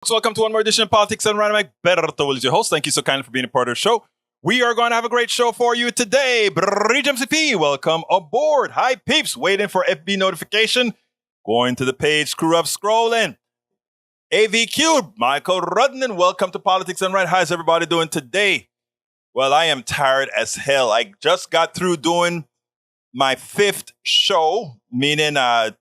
So welcome to one more edition of Politics and Random. Berto Will is your host. Thank you so kindly for being a part of the show. We are going to have a great show for you today. Bridge MCP, welcome aboard. Hi, peeps. Waiting for FB notification. Going to the page, screw up scrolling. AVQ, Michael Rudnan, welcome to Politics and Right. How's everybody doing today? Well, I am tired as hell. I just got through doing my 5th show, meaning got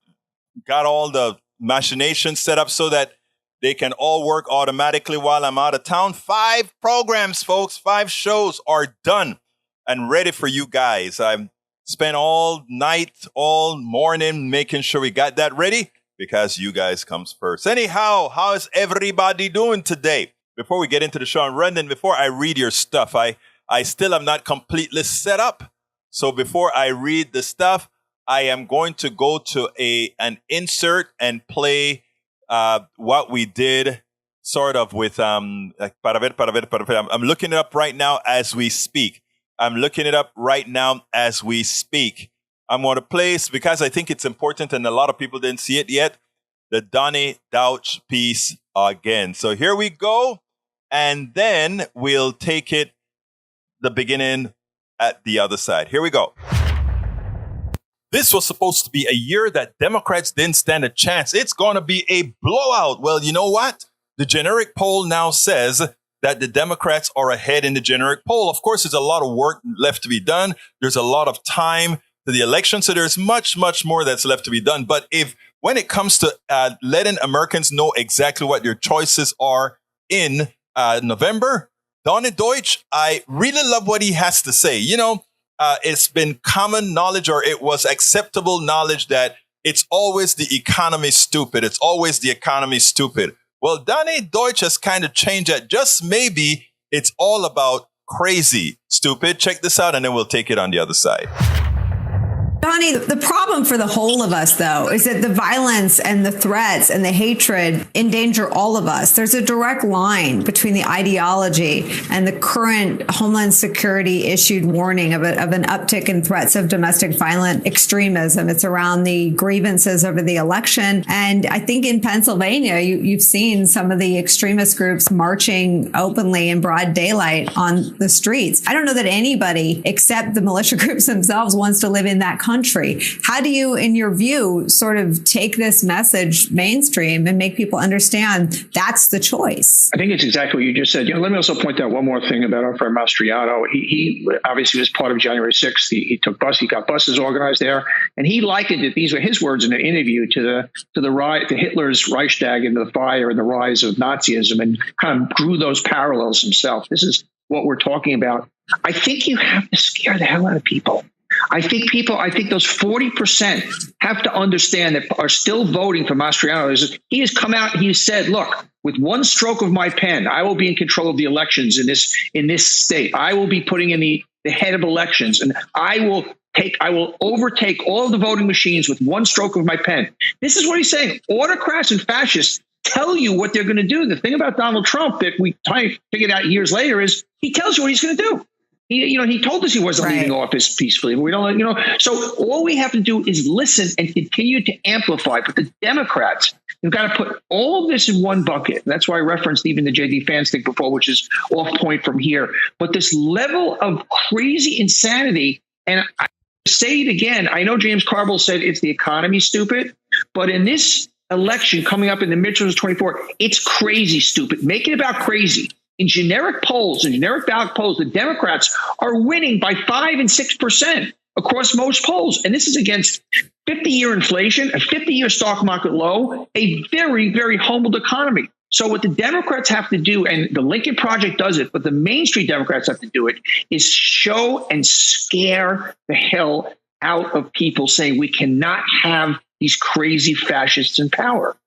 all the machinations set up so that they can all work automatically while I'm out of town. 5 programs, folks. 5 shows are done and ready for you guys. I spent all night, all morning making sure we got that ready because you guys comes first. Anyhow, how is everybody doing today? Before we get into the show, Brendan, before I read your stuff, I still am not completely set up. So before I read the stuff, I am going to go to an insert and play what we did sort of with, I'm looking it up right now as we speak. I'm going to play, because I think it's important and a lot of people didn't see it yet, the Donnie Douch piece again. So here we go. And then we'll take it the beginning at the other side. Here we go. This was supposed to be a year that Democrats didn't stand a chance. It's going to be a blowout. Well, you know what? The generic poll now says that the Democrats are ahead in the generic poll. Of course, there's a lot of work left to be done. There's a lot of time to the election. So there's much, much more that's left to be done. But when it comes to letting Americans know exactly what their choices are in November, Donnie Deutsch, I really love what he has to say. You know, it's been common knowledge, or it was acceptable knowledge, that it's always the economy stupid. It's always the economy stupid. Well, Donnie Deutsch has kind of changed that. Just maybe it's all about crazy stupid. Check this out, and then we'll take it on the other side. Donnie, the problem for the whole of us, though, is that the violence and the threats and the hatred endanger all of us. There's a direct line between the ideology and the current Homeland Security issued warning of an uptick in threats of domestic violent extremism. It's around the grievances over the election. And I think in Pennsylvania, you've seen some of the extremist groups marching openly in broad daylight on the streets. I don't know that anybody except the militia groups themselves wants to live in that country. How do you, in your view, sort of take this message mainstream and make people understand that's the choice? I think it's exactly what you just said. Let me also point out one more thing about our friend Mastriano. He obviously was part of January 6th. He got buses organized there, and he likened it. These were his words in an interview to Hitler's Reichstag and the fire and the rise of Nazism, and kind of drew those parallels himself. This is what we're talking about. I think you have to scare the hell out of people. I think those 40% have to understand that are still voting for Mastriano. He has come out and he said, look, with one stroke of my pen, I will be in control of the elections in this state. I will be putting in the head of elections, and I will overtake all of the voting machines with one stroke of my pen. This is what he's saying. Autocrats and fascists tell you what they're going to do. The thing about Donald Trump that we figured out years later is he tells you what he's going to do. He told us he wasn't leaving office peacefully. We don't, so all we have to do is listen and continue to amplify. But the Democrats, you've got to put all of this in one bucket. And that's why I referenced even the J.D. Vance thing before, which is off point from here. But this level of crazy insanity, and I say it again, I know James Carville said it's the economy stupid, but in this election coming up in the midterms of 24, it's crazy stupid. Make it about crazy. In generic polls, in generic ballot polls, the Democrats are winning by 5 and 6% across most polls. And this is against 50-year inflation, a 50-year stock market low, a very, very humbled economy. So what the Democrats have to do, and the Lincoln Project does it, but the Main Street Democrats have to do it, is show and scare the hell out of people, saying we cannot have these crazy fascists in power.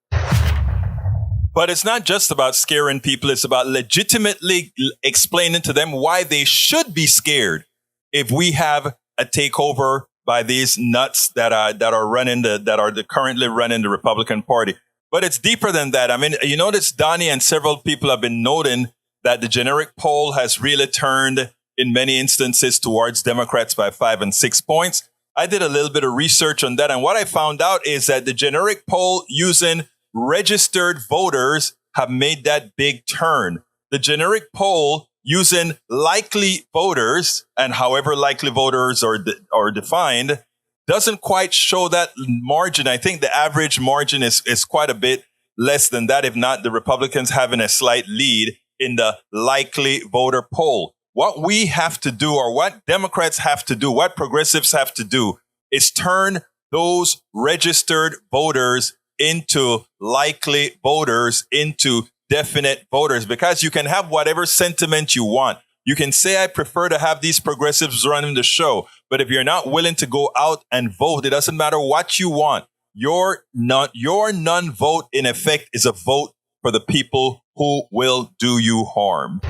But it's not just about scaring people. It's about legitimately explaining to them why they should be scared if we have a takeover by these nuts that are currently running the Republican Party. But it's deeper than that. I mean, you notice Donnie and several people have been noting that the generic poll has really turned in many instances towards Democrats by 5 and 6 points. I did a little bit of research on that. And what I found out is that the generic poll using registered voters have made that big turn. The generic poll using likely voters, and however likely voters are defined, doesn't quite show that margin. I think the average margin is quite a bit less than that, if not the Republicans having a slight lead in the likely voter poll. What we have to do, or what Democrats have to do, what progressives have to do, is turn those registered voters into likely voters, into definite voters, because you can have whatever sentiment you want. You can say, I prefer to have these progressives running the show. But if you're not willing to go out and vote, it doesn't matter what you want. Your non-vote, in effect, is a vote for the people who will do you harm.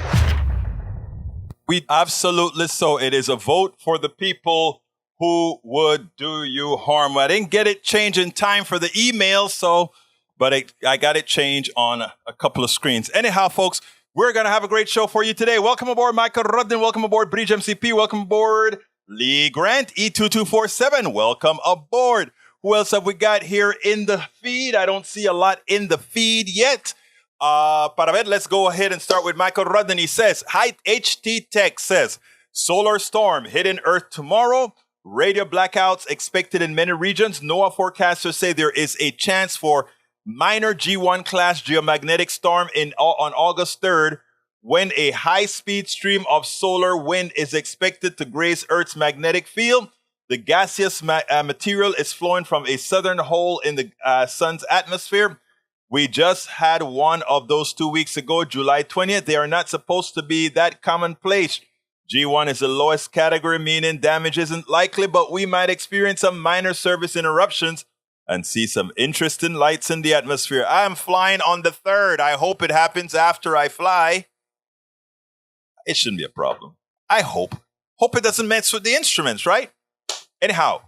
We absolutely so. It is a vote for the people who would do you harm. I didn't get it changed in time for the email, but I got it changed on a couple of screens. Anyhow, folks, we're going to have a great show for you today. Welcome aboard, Michael Rudden. Welcome aboard, Bridge MCP. Welcome aboard, Lee Grant, E2247. Welcome aboard. Who else have we got here in the feed? I don't see a lot in the feed yet. Para ver, let's go ahead and start with Michael Rudden. He says, Hi, HT Tech says, solar storm hitting Earth tomorrow. Radio blackouts expected in many regions. NOAA forecasters say there is a chance for minor G1 class geomagnetic storm on August 3rd, when a high-speed stream of solar wind is expected to graze Earth's magnetic field. The gaseous material is flowing from a southern hole in the sun's atmosphere. We just had one of those 2 weeks ago, July 20th. They are not supposed to be that commonplace. G1 is the lowest category, meaning damage isn't likely, but we might experience some minor service interruptions and see some interesting lights in the atmosphere. I am flying on the 3rd. I hope it happens after I fly. It shouldn't be a problem. I hope. Hope it doesn't mess with the instruments, right? Anyhow,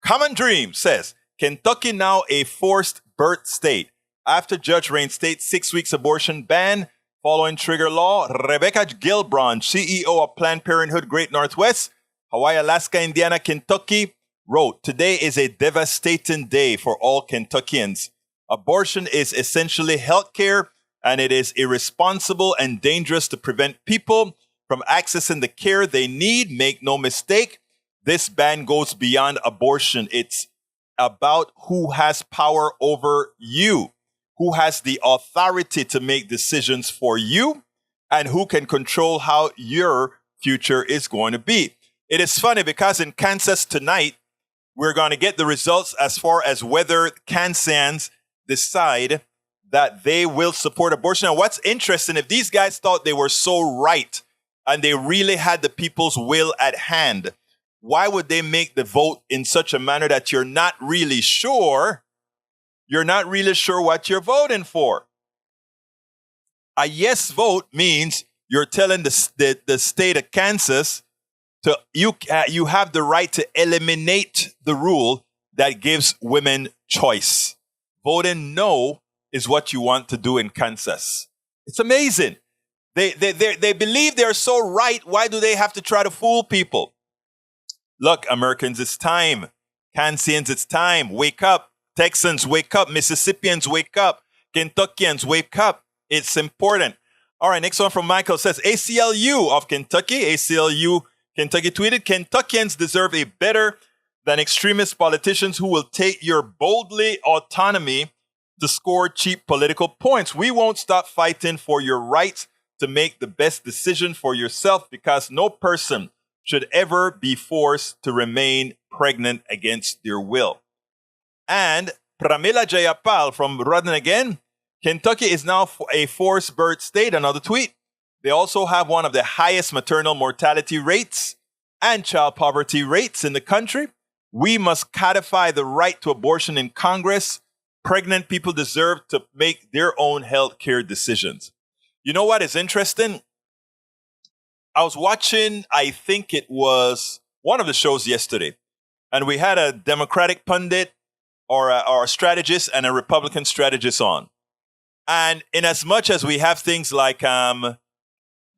Common Dream says, Kentucky now a forced birth state. After judge reinstates 6 weeks abortion ban following trigger law, Rebecca Gilbron, CEO of Planned Parenthood Great Northwest, Hawaii, Alaska, Indiana, Kentucky, wrote, Today is a devastating day for all Kentuckians. Abortion is essentially health care, and it is irresponsible and dangerous to prevent people from accessing the care they need. Make no mistake, this ban goes beyond abortion. It's about who has power over you, who has the authority to make decisions for you, and who can control how your future is going to be. It is funny because in Kansas tonight, we're going to get the results as far as whether Kansans decide that they will support abortion. And what's interesting, if these guys thought they were so right and they really had the people's will at hand, why would they make the vote in such a manner that you're not really sure what you're voting for? A yes vote means you're telling the state of Kansas you have the right to eliminate the rule that gives women choice. Voting no is what you want to do in Kansas. It's amazing. They believe they're so right. Why do they have to try to fool people? Look, Americans, it's time. Kansans, it's time. Wake up. Texans, wake up. Mississippians, wake up. Kentuckians, wake up. It's important. All right, next one from Michael says, ACLU of Kentucky. ACLU Kentucky tweeted, Kentuckians deserve a better than extremist politicians who will take your boldly autonomy to score cheap political points. We won't stop fighting for your right to make the best decision for yourself, because no person should ever be forced to remain pregnant against their will. And Pramila Jayapal from Rudden again, Kentucky is now a forced birth state. Another tweet. They also have one of the highest maternal mortality rates and child poverty rates in the country. We must codify the right to abortion in Congress. Pregnant people deserve to make their own health care decisions. You know what is interesting? I was watching, I think it was one of the shows yesterday, and we had a Democratic pundit or a strategist and a Republican strategist on. And in as much as we have things like the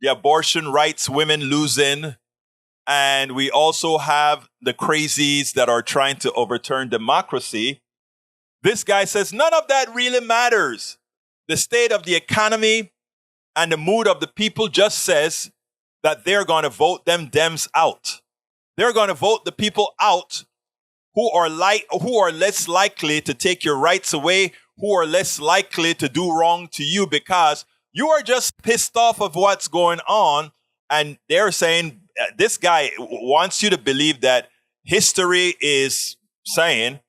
abortion rights, women losing, and we also have the crazies that are trying to overturn democracy, this guy says none of that really matters. the state of the economy and the mood of the people just says that they're going to vote them Dems out. They're going to vote the people out who are less likely to take your rights away, who are less likely to do wrong to you because you are just pissed off of what's going on. And they're saying this guy wants you to believe that history is saying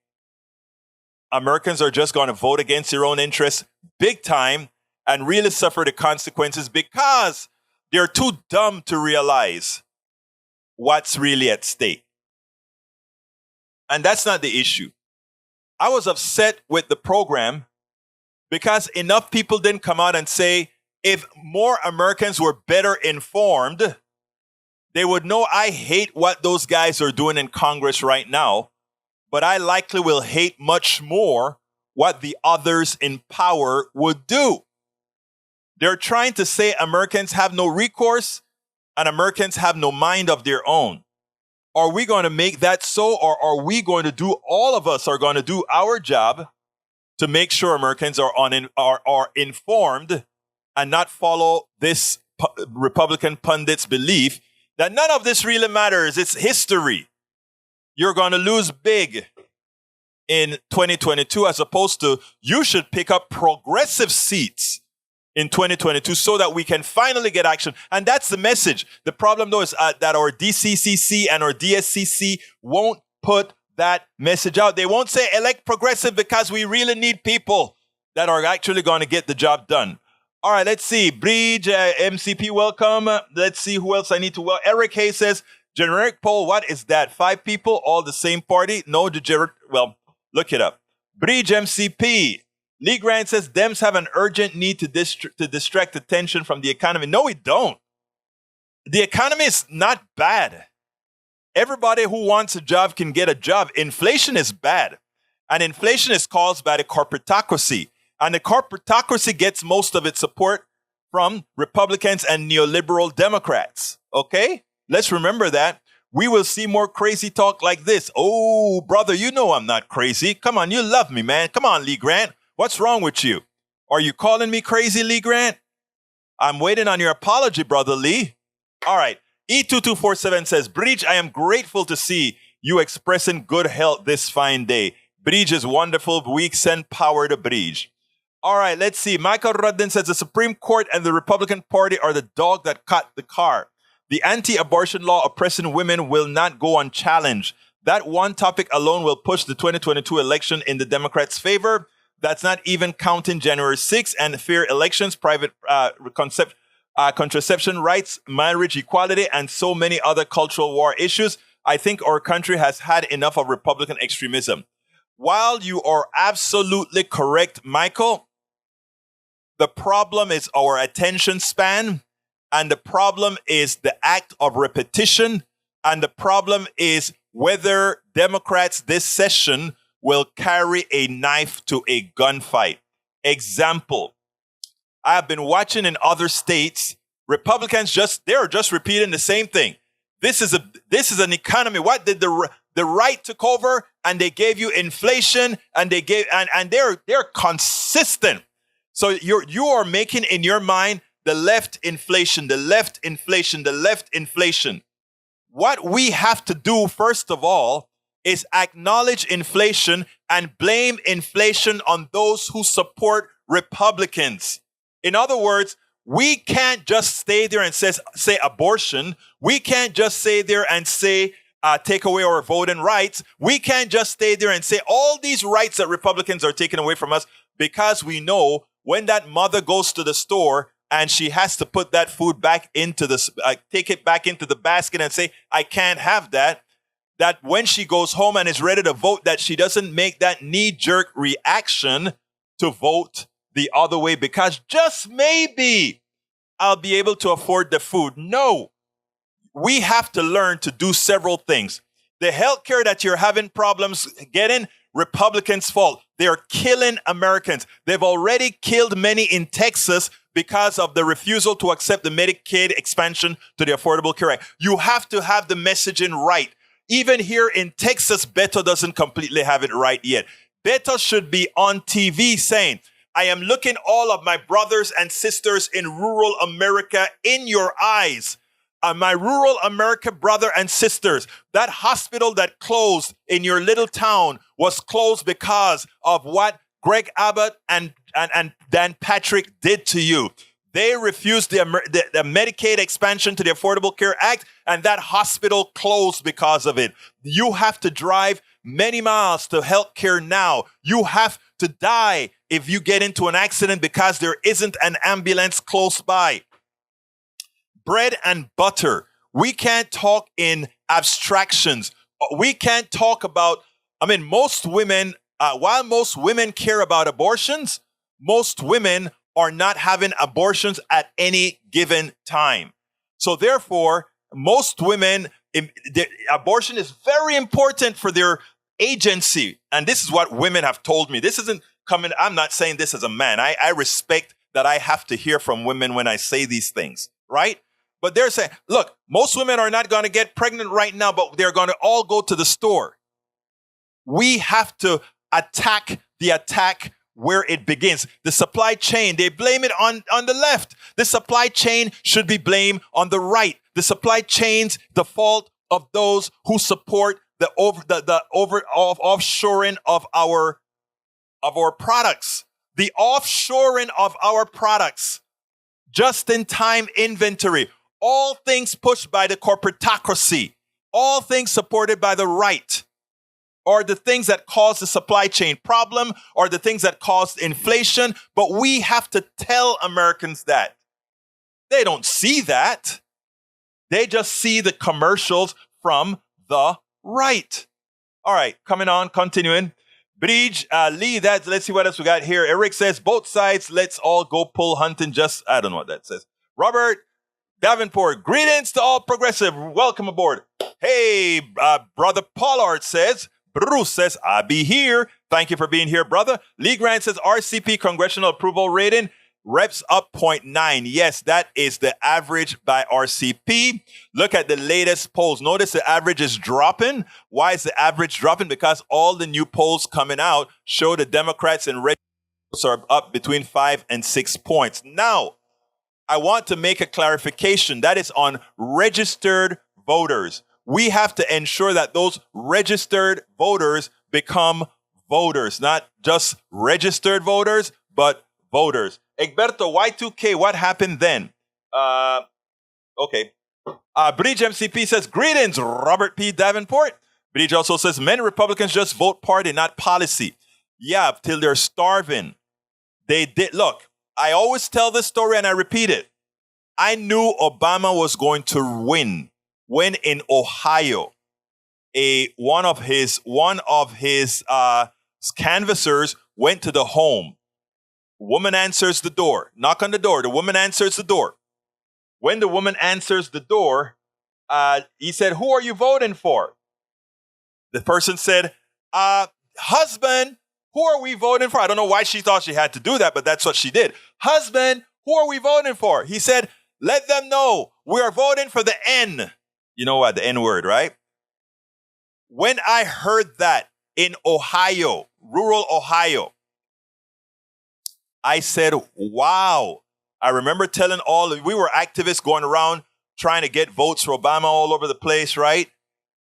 Americans are just going to vote against their own interests big time and really suffer the consequences because they're too dumb to realize what's really at stake. And that's not the issue. I was upset with the program because enough people didn't come out and say, if more Americans were better informed, they would know I hate what those guys are doing in Congress right now, but I likely will hate much more what the others in power would do. They're trying to say Americans have no recourse and Americans have no mind of their own. Are we going to make that so, or are we going to do, all of us are going to do our job to make sure Americans are informed and not follow this Republican pundits' belief that none of this really matters. It's history. You're going to lose big in 2022 as opposed to you should pick up progressive seats in 2022 so that we can finally get action. And that's the message. The problem, though, is that our DCCC and our DSCC won't put that message out. They won't say elect progressive because we really need people that are actually going to get the job done. All right, let's see. Bridge, MCP, welcome. Let's see who else I need to welcome. Eric Hayes says, generic poll, what is that? 5 people, all the same party? No, well, look it up. Bridge, MCP. Lee Grant says, Dems have an urgent need to distract attention from the economy. No, we don't. The economy is not bad. Everybody who wants a job can get a job. Inflation is bad. And inflation is caused by the corporatocracy. And the corporatocracy gets most of its support from Republicans and neoliberal Democrats. Okay? Let's remember that. We will see more crazy talk like this. Oh, brother, you know I'm not crazy. Come on, you love me, man. Come on, Lee Grant. What's wrong with you? Are you calling me crazy, Lee Grant? I'm waiting on your apology, brother Lee. All right. E2247 says, Bridge, I am grateful to see you expressing good health this fine day. Bridge is wonderful. We send power to Bridge. All right, let's see. Michael Rudden says the Supreme Court and the Republican Party are the dog that caught the car. The anti-abortion law oppressing women will not go unchallenged. That one topic alone will push the 2022 election in the Democrats' favor. That's not even counting January 6th and fair elections, private contraception rights, marriage equality, and so many other cultural war issues. I think our country has had enough of Republican extremism. While you are absolutely correct, Michael, the problem is our attention span, and the problem is the act of repetition, and the problem is whether Democrats this session will carry a knife to a gunfight. Example, I have been watching in other states, Republicans they're just repeating the same thing. This is an economy. What did the right took over and they gave you inflation and they gave and they're consistent. So you are making in your mind the left inflation, the left inflation, the left inflation. What we have to do, first of all, is acknowledge inflation and blame inflation on those who support Republicans. In other words, we can't just stay there and say abortion. We can't just stay there and say take away our voting rights. We can't just stay there and say all these rights that Republicans are taking away from us, because we know when that mother goes to the store and she has to put that food back into take it back into the basket and say, I can't have that. That when she goes home and is ready to vote, that she doesn't make that knee-jerk reaction to vote the other way because just maybe I'll be able to afford the food. No, we have to learn to do several things. The healthcare that you're having problems getting, Republicans' fault. They're killing Americans. They've already killed many in Texas because of the refusal to accept the Medicaid expansion to the Affordable Care Act. You have to have the messaging right. Even here in Texas, Beto doesn't completely have it right yet. Beto should be on TV saying, I am looking all of my brothers and sisters in rural America in your eyes. My rural America brother and sisters, that hospital that closed in your little town was closed because of what Greg Abbott and Dan Patrick did to you. They refused the Medicaid expansion to the Affordable Care Act, and that hospital closed because of it. You have to drive many miles to health care now. You have to die if you get into an accident because there isn't an ambulance close by. Bread and butter. We can't talk in abstractions. We can't talk about, most women, while most women care about abortions, most women are not having abortions at any given time. So therefore, most women, abortion is very important for their agency. And this is what women have told me. This isn't coming, I'm not saying this as a man. I respect that I have to hear from women when I say these things, right? But they're saying, look, most women are not going to get pregnant right now, but they're going to all go to the store. We have to attack the attack where it begins. The supply chain, they blame it on the left. The supply chain should be blamed on the right. The supply chain's the fault of those who support the offshoring of our products. The offshoring of our products. Just-in-time inventory. All things pushed by the corporatocracy, all things supported by the right, are the things that cause the supply chain problem, or the things that cause inflation. But we have to tell Americans that. They don't see that. They just see the commercials from the right. All right, coming on, continuing. Bridge, Lee, let's see what else we got here. Eric says, both sides, let's all go pull hunting. I don't know what that says. Robert Davenport, greetings to all progressive. Welcome aboard. Hey, brother Pollard says, Bruce says, I be here. Thank you for being here, brother. Lee Grant says, RCP congressional approval rating, reps up 0.9. Yes, that is the average by RCP. Look at the latest polls. Notice the average is dropping. Why is the average dropping? Because all the new polls coming out show the Democrats and red are up between 5 and 6 points. Now, I want to make a clarification. That is on registered voters. We have to ensure that those registered voters become voters, not just registered voters, but voters. Egberto, Y2K, what happened then? Okay. Bridge MCP says, greetings, Robert P. Davenport. Bridge also says, many Republicans just vote party, not policy. Yeah, till they're starving. They did. Look, I always tell this story and I repeat it. I knew Obama was going to win when in Ohio, one of his canvassers went to the home. Woman answers the door. Knock on the door. The woman answers the door. When the woman answers the door, he said, who are you voting for? The person said, husband, who are we voting for? I don't know why she thought she had to do that, but that's what she did. Husband, who are we voting for? He said, let them know we are voting for the N. You know what? The N word, right? When I heard that in Ohio, rural Ohio, I said, wow. I remember telling we were activists going around trying to get votes for Obama all over the place, right?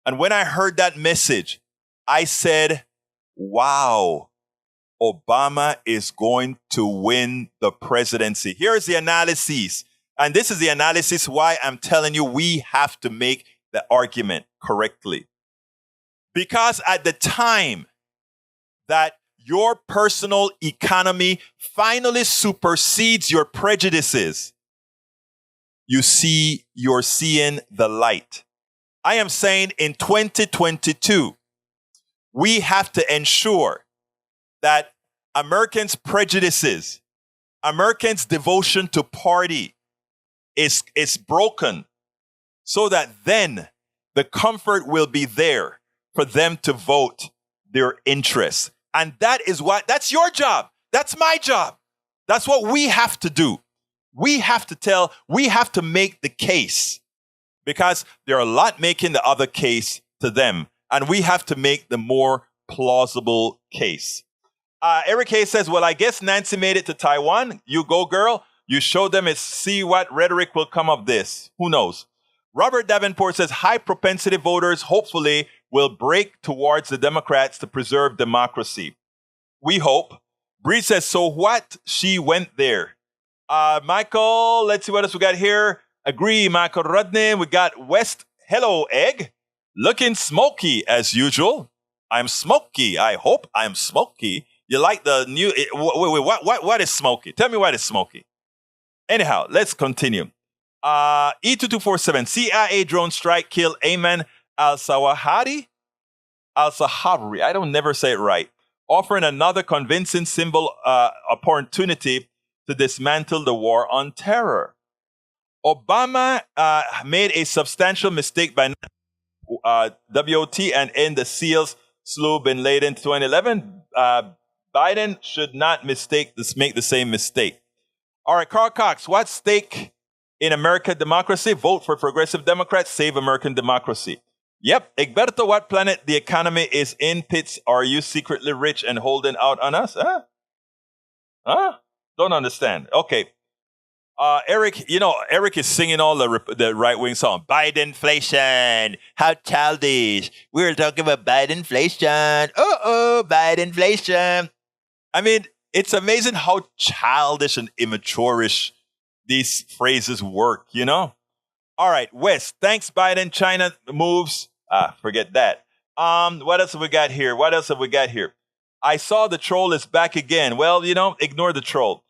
And when I heard that message, I said, wow, Obama is going to win the presidency. Here's the analysis. And this is the analysis why I'm telling you we have to make the argument correctly. Because at the time that your personal economy finally supersedes your prejudices, you're seeing the light. I am saying in 2022, we have to ensure that Americans' prejudices, Americans' devotion to party is broken, so that then the comfort will be there for them to vote their interests. And that's your job. That's my job. That's what we have to do. We have to make the case, because there are a lot making the other case to them. And we have to make the more plausible case. Eric Hayes says, well, I guess Nancy made it to Taiwan. You go, girl. You show them and see what rhetoric will come of this. Who knows? Robert Davenport says, high propensity voters hopefully will break towards the Democrats to preserve democracy. We hope. Bree says, so what? She went there. Michael, let's see what else we got here. Agree, Michael Rudney. We got West. Hello, Egg. Looking smoky as usual. I'm smoky. I hope I'm smoky. You like the new... Wait, what is smoky? Tell me what is smoky. Anyhow, let's continue. E2247, CIA drone strike kill Ayman al-Zawahiri. Al-Sahari, I don't never say it right. Offering another convincing symbol opportunity to dismantle the war on terror. Obama made a substantial mistake by WOT and end the SEALs slew Bin Laden in 2011. Biden should not make the same mistake. All right, Carl Cox, what's stake in American democracy? Vote for progressive Democrats, save American democracy. Yep. Egberto, what planet the economy is in pits? Are you secretly rich and holding out on us? Huh? Don't understand. Okay. Eric, Eric is singing all the right-wing song. Bidenflation. How childish. We were talking about Bidenflation. Bidenflation. I mean, it's amazing how childish and immature-ish these phrases work, All right, West. Thanks, Biden. China moves. Forget that. What else have we got here? I saw the troll is back again. Well, ignore the troll.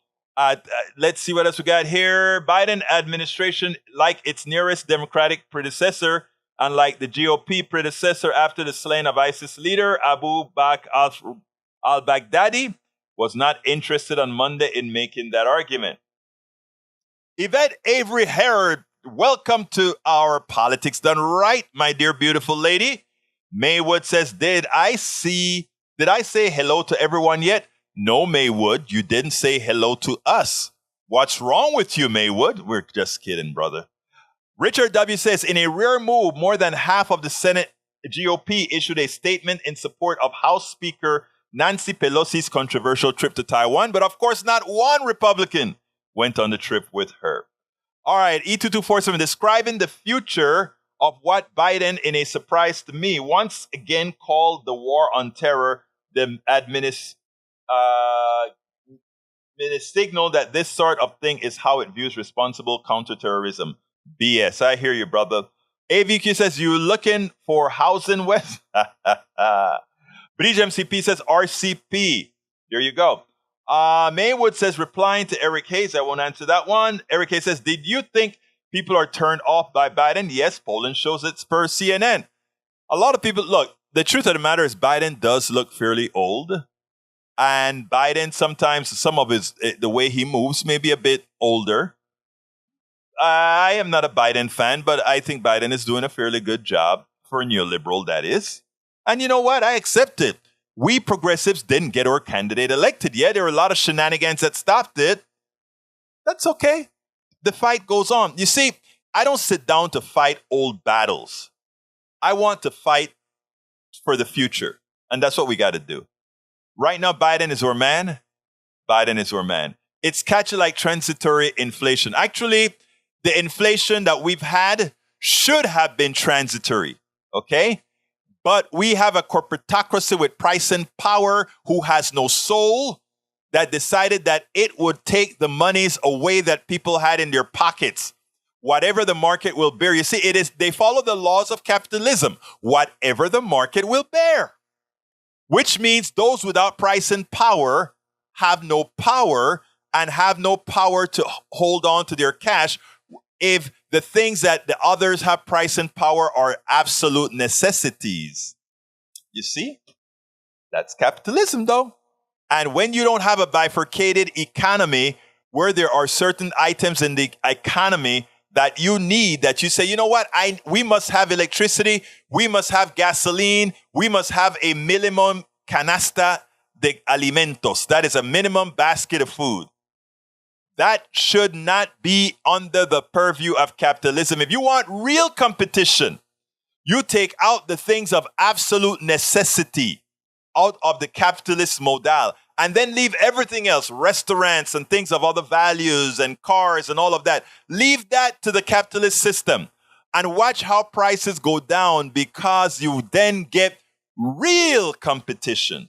Let's see what else we got here. Biden administration, like its nearest Democratic predecessor, unlike the GOP predecessor after the slaying of ISIS leader Abu Bakr al-Baghdadi, was not interested on Monday in making that argument. Yvette Avery Herod, welcome to our Politics Done Right, my dear beautiful lady. Maywood says, did I say hello to everyone yet? No, Maywood, you didn't say hello to us. What's wrong with you, Maywood? We're just kidding, brother. Richard W. says, in a rare move, more than half of the Senate GOP issued a statement in support of House Speaker Nancy Pelosi's controversial trip to Taiwan, but of course not one Republican went on the trip with her. All right, E2247, describing the future of what Biden, in a surprise to me, once again called the war on terror, the signal that this sort of thing is how it views responsible counterterrorism. BS. I hear you, brother. AVQ says, you looking for housing West? Bridge MCP says, RCP. There you go. Maywood says, replying to Eric Hayes, I won't answer that one. Eric Hayes says, did you think people are turned off by Biden? Yes, Poland shows it per CNN. A lot of people, look, the truth of the matter is Biden does look fairly old. And Biden, sometimes some of the way he moves may be a bit older. I am not a Biden fan, but I think Biden is doing a fairly good job for a neoliberal, that is. And you know what? I accept it. We progressives didn't get our candidate elected yet. There were a lot of shenanigans that stopped it. That's okay. The fight goes on. You see, I don't sit down to fight old battles. I want to fight for the future. And that's what we got to do. Right now, Biden is our man. Biden is our man. It's catch like transitory inflation. Actually, the inflation that we've had should have been transitory. Okay? But we have a corporatocracy with price and power who has no soul that decided that it would take the monies away that people had in their pockets. Whatever the market will bear. You see, they follow the laws of capitalism. Whatever the market will bear. Which means those without price and power have no power and have no power to hold on to their cash if the things that the others have price and power are absolute necessities. You see? That's capitalism, though. And when you don't have a bifurcated economy where there are certain items in the economy that you need, that you say, you know what, we must have electricity, we must have gasoline, we must have a minimum canasta de alimentos. That is a minimum basket of food. That should not be under the purview of capitalism. If you want real competition, you take out the things of absolute necessity out of the capitalist model and then leave everything else, restaurants and things of other values and cars and all of that. Leave that to the capitalist system and watch how prices go down, because you then get real competition.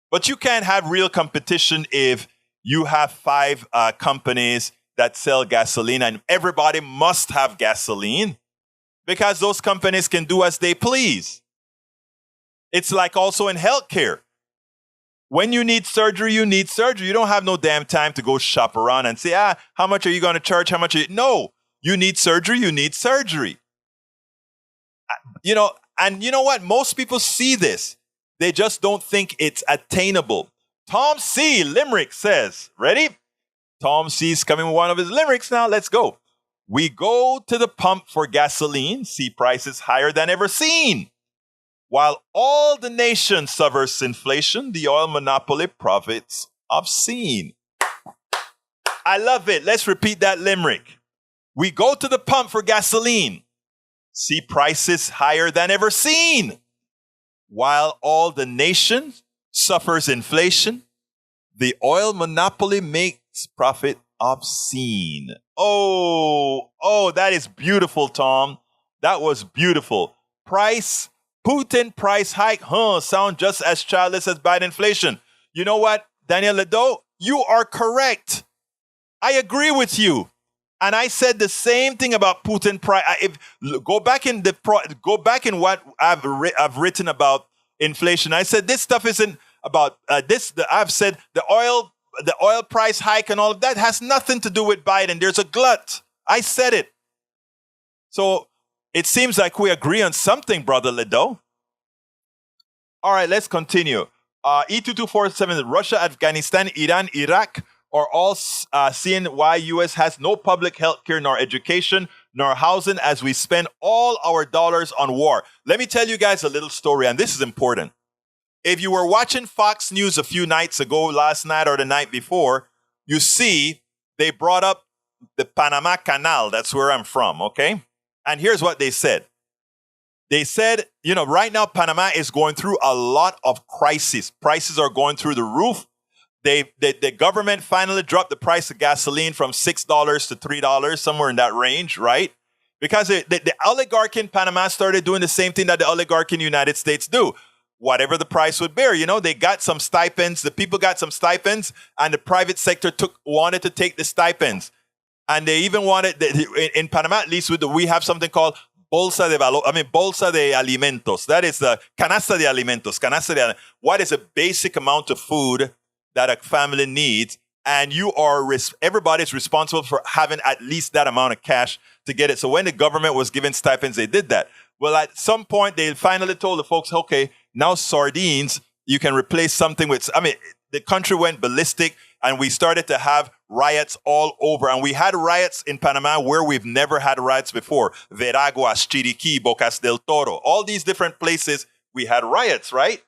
But you can't have real competition if you have 5 companies that sell gasoline and everybody must have gasoline, because those companies can do as they please. It's like also in healthcare. When you need surgery, you need surgery. You don't have no damn time to go shop around and say, how much are you going to charge? How much are you? No, you need surgery, you need surgery. And you know what? Most people see this. They just don't think it's attainable. Tom C. Limerick says, ready? Tom C's coming with one of his limericks now. Let's go. We go to the pump for gasoline, see prices higher than ever seen. While all the nation suffers inflation, the oil monopoly profits obscene. I love it. Let's repeat that limerick. We go to the pump for gasoline, see prices higher than ever seen. While all the nation suffers inflation, the oil monopoly makes profit obscene. Oh, that is beautiful, Tom. That was beautiful. Putin price hike, sound just as childless as bad inflation. You know what, Daniel Ledo? You are correct. I agree with you. And I said the same thing about Putin price. Go back in what I've written about inflation. I said this stuff isn't about this. I've said the oil price hike and all of that has nothing to do with Biden. There's a glut. I said it. So it seems like we agree on something, Brother Ledo. All right, let's continue. E2247, Russia, Afghanistan, Iran, Iraq are all seeing why U.S. has no public health care, nor education, nor housing, as we spend all our dollars on war. Let me tell you guys a little story, and this is important. If you were watching Fox News a few nights ago, last night or the night before, you see they brought up the Panama Canal. That's where I'm from, okay? And here's what they said. They said, right now Panama is going through a lot of crises. Prices are going through the roof. The government finally dropped the price of gasoline from $6 to $3, somewhere in that range, right? Because the oligarchy in Panama started doing the same thing that the oligarchy in the United States do. Whatever the price would bear, they got some stipends. The people got some stipends, and the private sector wanted to take the stipends. And they even wanted, in Panama at least, we have something called Bolsa de Alimentos. That is the canasta de alimentos. What is a basic amount of food that a family needs? And everybody's responsible for having at least that amount of cash to get it. So when the government was giving stipends, they did that. Well, at some point, they finally told the folks, okay, now sardines, you can replace something with, the country went ballistic, and we started to have riots all over. And we had riots in Panama where we've never had riots before. Veraguas, Chiriquí, Bocas del Toro, all these different places, we had riots, right?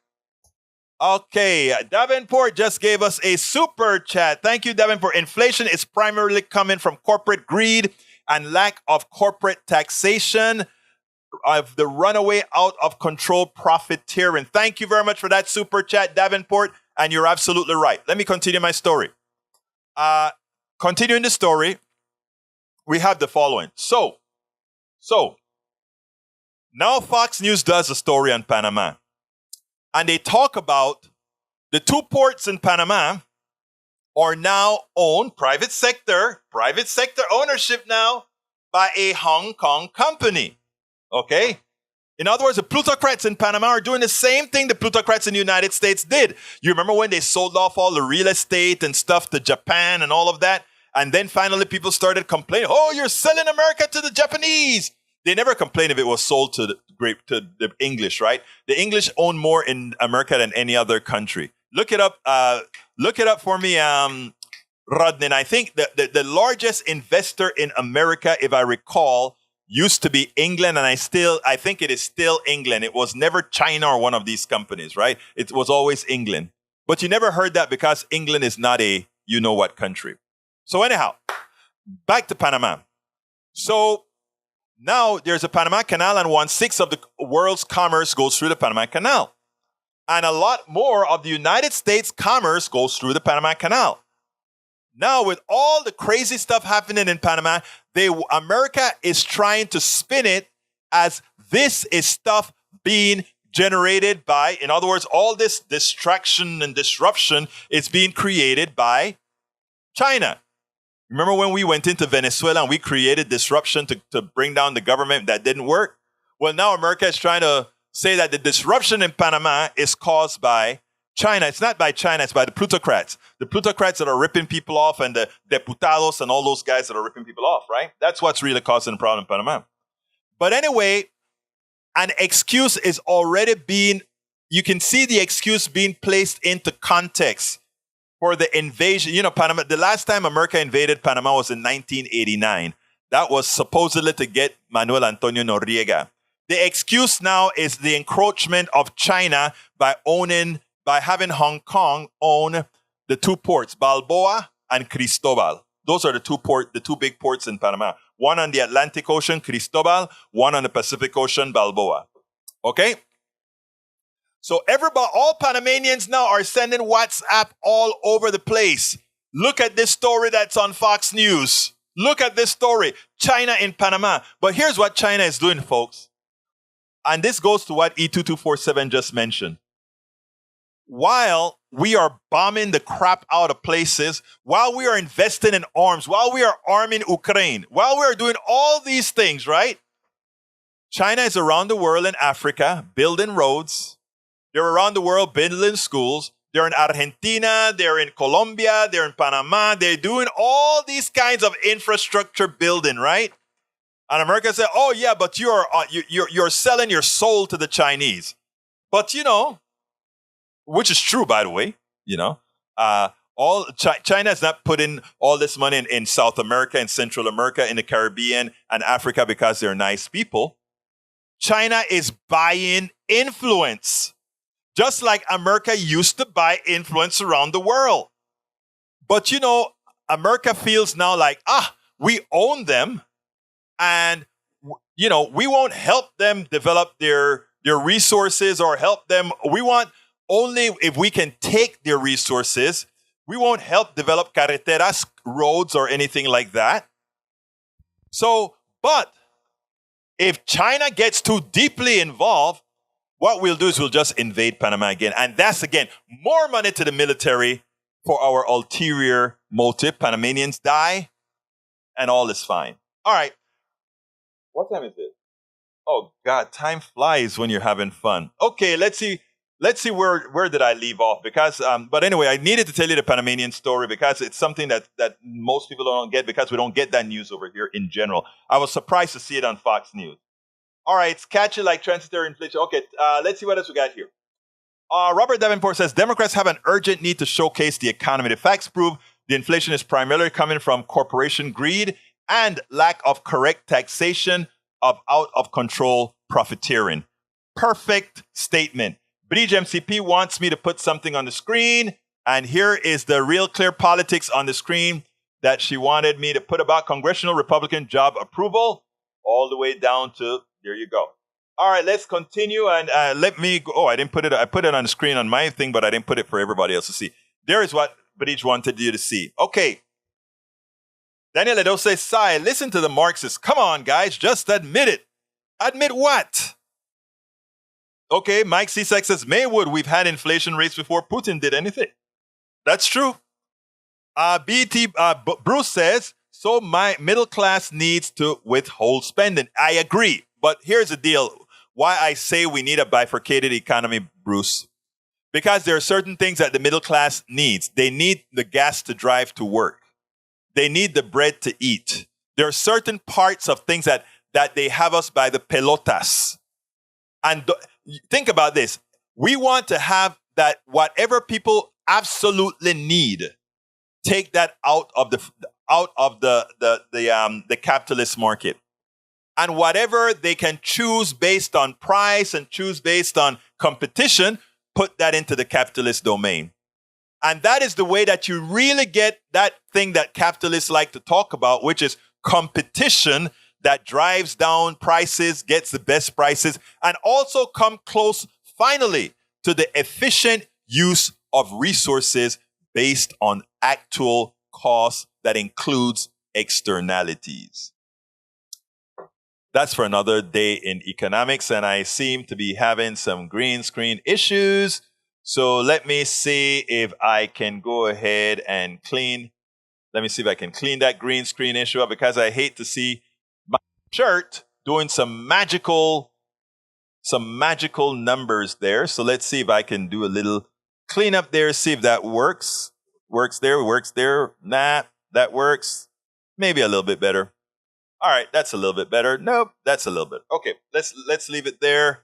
Okay, Davenport just gave us a super chat. Thank you, Davenport. Inflation is primarily coming from corporate greed and lack of corporate taxation of the runaway out of control profiteering. Thank you very much for that super chat, Davenport. And you're absolutely right. Let me continue my story. Continuing the story, we have the following. So now Fox News does a story on Panama. And they talk about the 2 ports in Panama are now owned, private sector ownership now, by a Hong Kong company. Okay? In other words, the plutocrats in Panama are doing the same thing the plutocrats in the United States did. You remember when they sold off all the real estate and stuff to Japan and all of that? And then finally people started complaining, you're selling America to the Japanese. They never complained if it was sold to the English, right? The English own more in America than any other country. Look it up for me, Rodney. I think the largest investor in America, if I recall, used to be England, and I think it is still England. It was never China or one of these companies, right? It was always England. But you never heard that because England is not a you-know-what country. So anyhow, back to Panama. So now there's a Panama Canal, and 1/6 of the world's commerce goes through the Panama Canal. And a lot more of the United States commerce goes through the Panama Canal. Now, with all the crazy stuff happening in Panama, America is trying to spin it as this is stuff being generated by, in other words, all this distraction and disruption is being created by China. Remember when we went into Venezuela and we created disruption to bring down the government that didn't work? Well, now America is trying to say that the disruption in Panama is caused by China. It's not by China, it's by the plutocrats. The plutocrats that are ripping people off and the diputados and all those guys that are ripping people off, right? That's what's really causing the problem in Panama. But anyway, an excuse is already being, you can see the excuse being placed into context for the invasion. You know, Panama, the last time America invaded Panama was in 1989. That was supposedly to get Manuel Antonio Noriega. The excuse now is the encroachment of China by having Hong Kong own the two ports, Balboa and Cristobal. Those are the two big ports in Panama. One on the Atlantic Ocean, Cristobal. One on the Pacific Ocean, Balboa. Okay? So all Panamanians now are sending WhatsApp all over the place. Look at this story that's on Fox News. Look at this story. China in Panama. But here's what China is doing, folks. And this goes to what E2247 just mentioned. While we are bombing the crap out of places, while we are investing in arms, while we are arming Ukraine, while we are doing all these things, right? China is around the world in Africa building roads. They're around the world building schools. They're in Argentina. They're in Colombia. They're in Panama. They're doing all these kinds of infrastructure building, right? And America said, "Oh yeah, but you're selling your soul to the Chinese." But you know, which is true, by the way. You know, China has not put in all this money in South America and Central America, in the Caribbean and Africa because they're nice people. China is buying influence, just like America used to buy influence around the world. But you know, America feels now like, we own them. And, you know, we won't help them develop their resources or help them. We want only if we can take their resources. We won't help develop carreteras, roads, or anything like that. So, but if China gets too deeply involved, what we'll do is we'll just invade Panama again. And that's, again, more money to the military for our ulterior motive. Panamanians die, and all is fine. All right. What time is it? Oh, God, time flies when you're having fun. Okay, let's see where did I leave off? Because, but anyway, I needed to tell you the Panamanian story because it's something that most people don't get because we don't get that news over here in general. I was surprised to see it on Fox News. All right, it's catchy like transitory inflation. Okay, let's see what else we got here. Robert Davenport says, Democrats have an urgent need to showcase the economy. The facts prove the inflation is primarily coming from corporation greed and lack of correct taxation of out-of-control profiteering. Perfect statement. Bridge MCP wants me to put something on the screen, and here is the Real Clear Politics on the screen that she wanted me to put about congressional Republican job approval, all the way down to, there you go. All right, let's continue, and let me go. Oh, I didn't put it. I put it on the screen on my thing, but I didn't put it for everybody else to see. There is what Bridge wanted you to see. Okay. Daniel Edo says, Sai, listen to the Marxists. Come on, guys, just admit it. Admit what? Okay, Mike Cisak says, Maywood, we've had inflation rates before Putin did anything. That's true. Bruce says, so my middle class needs to withhold spending. I agree. But here's the deal. Why I say we need a bifurcated economy, Bruce. Because there are certain things that the middle class needs. They need the gas to drive to work. They need the bread to eat. There are certain parts of things that they have us by the pelotas. And think about this. We want to have that whatever people absolutely need, take that out of the capitalist market. And whatever they can choose based on price and choose based on competition, put that into the capitalist domain. And that is the way that you really get that thing that capitalists like to talk about, which is competition that drives down prices, gets the best prices, and also come close, finally, to the efficient use of resources based on actual costs that includes externalities. That's for another day in economics, and I seem to be having some green screen issues. So let me see if I can go ahead and clean. Let me see if I can clean that green screen issue up, because I hate to see my chart doing some magical numbers there. So let's see if I can do a little cleanup there, see if that works. Works there. Nah, that works. Maybe a little bit better. All right, that's a little bit better. Nope, that's a little bit. Okay, let's leave it there.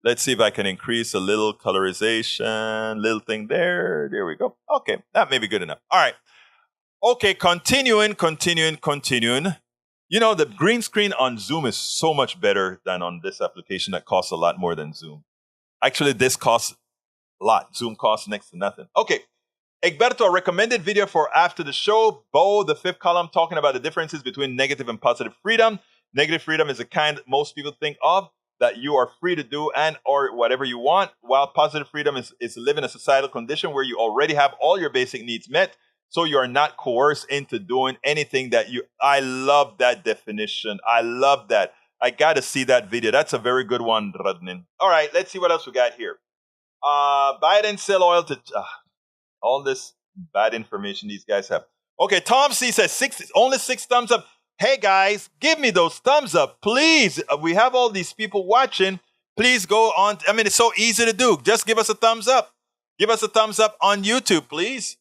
Let's see if I can increase a little colorization, little thing there. There we go. Okay, that may be good enough. All right. Okay, continuing. You know, the green screen on Zoom is so much better than on this application that costs a lot more than Zoom. Actually, this costs a lot. Zoom costs next to nothing. Okay. Egberto, a recommended video for after the show. Bo, the fifth column, talking about the differences between negative and positive freedom. Negative freedom is the kind that most people think of, that you are free to do and or whatever you want, while positive freedom is to live in a societal condition where you already have all your basic needs met, so you are not coerced into doing anything that you... I love that definition. I love that. I got to see that video. That's a very good one, Radnin. All right, let's see what else we got here. Biden sell oil to... all this bad information these guys have. Okay, Tom C says only 6 thumbs up. Hey guys, give me those thumbs up, please. We have all these people watching. Please go on. I mean, it's so easy to do. Just give us a thumbs up. Give us a thumbs up on YouTube, please.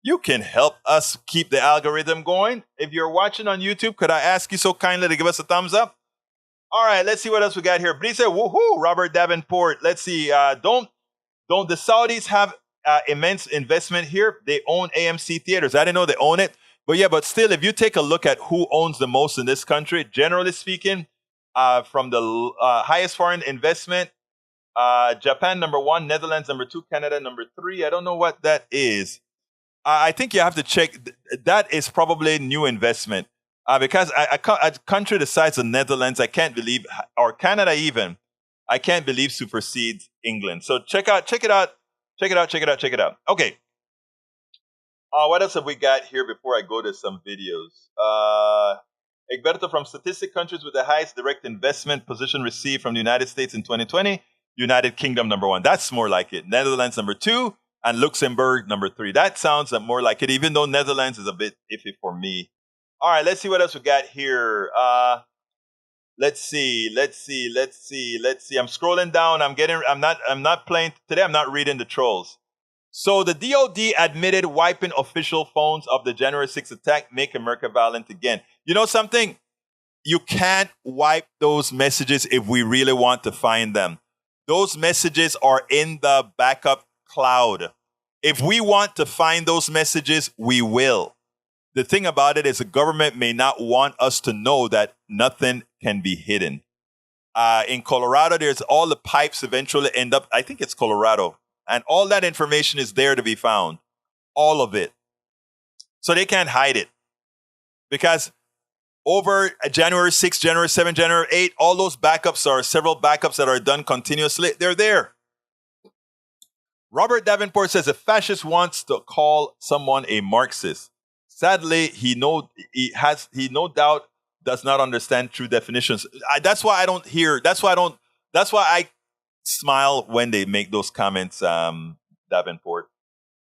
You can help us keep the algorithm going. If you're watching on YouTube, could I ask you so kindly to give us a thumbs up? All right, let's see what else we got here. Brisa, woohoo, Robert Davenport. Let's see. Don't the Saudis have immense investment here? They own AMC theaters. I didn't know they own it. But still, if you take a look at who owns the most in this country, generally speaking, from the highest foreign investment, Japan number 1, Netherlands number 2, Canada number 3. I don't know what that is. I think you have to check. That is probably new investment, because a country the size of Netherlands, I can't believe, or Canada even, I can't believe supersedes England. So check it out. Okay. What else have we got here before I go to some videos? Egberto, from statistic countries with the highest direct investment position received from the United States in 2020, United Kingdom number 1. That's more like it. Netherlands number 2, and Luxembourg number 3. That sounds more like it, even though Netherlands is a bit iffy for me. All right, let's see what else we got here. Let's see. I'm scrolling down. I'm not playing today. I'm not reading the trolls. So the DOD admitted wiping official phones of the January 6th attack, Make America Violent Again. You know something? You can't wipe those messages if we really want to find them. Those messages are in the backup cloud. If we want to find those messages, we will. The thing about it is the government may not want us to know that nothing can be hidden. In Colorado, there's all the pipes eventually end up, I think it's Colorado, and all that information is there to be found. All of it. So they can't hide it. Because over January 6th, January 7th, January 8th, all those backups are several backups that are done continuously. They're there. Robert Davenport says, a fascist wants to call someone a Marxist. Sadly, he no doubt does not understand true definitions. That's why I smile when they make those comments, Davenport.